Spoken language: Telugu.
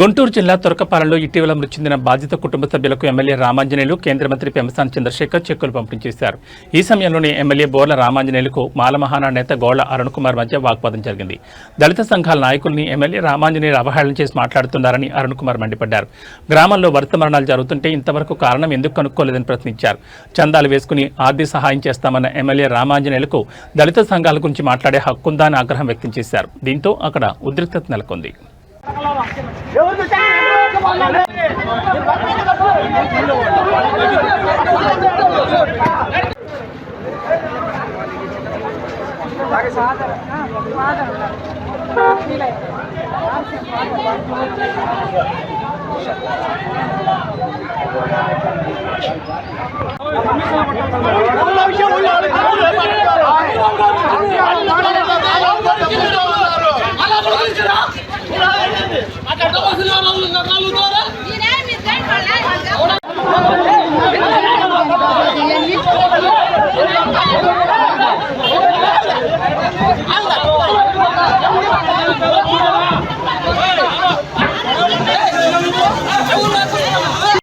గుంటూరు జిల్లా తురకపాలెంలో ఇటీవల మృతి చెందిన బాధిత కుటుంబ సభ్యులకు ఎమ్మెల్యే రామాంజనేయులు కేంద్ర మంత్రి పెమ్మసాని చంద్రశేఖర్ చెక్కులు పంపిణీ చేశారు. ఈ సమయంలోనే ఎమ్మెల్యే బోర్ల రామాంజనేయులకు మాలమహానాడు నేత గోళ్ల అరుణ్ కుమార్ మధ్య వాగ్వాదం జరిగింది. దళిత సంఘాల నాయకుల్ని ఎమ్మెల్యే రామాంజనేయులు అవహేళన చేసి మాట్లాడుతున్నారని అరుణ్ కుమార్ మండిపడ్డారు. గ్రామంలో వరుస మరణాలు జరుగుతుంటే ఇంతవరకు కారణం ఎందుకు కనుక్కోలేదని ప్రశ్నించారు. చందాలు వేసుకుని ఆర్థిక సహాయం చేస్తామన్న ఎమ్మెల్యే రామాంజనేయులకు దళిత సంఘాల గురించి మాట్లాడే హక్కుందా అని ఆగ్రహం వ్యక్తం చేశారు. దీంతో అక్కడ ఉద్రిక్తత నెలకొంది.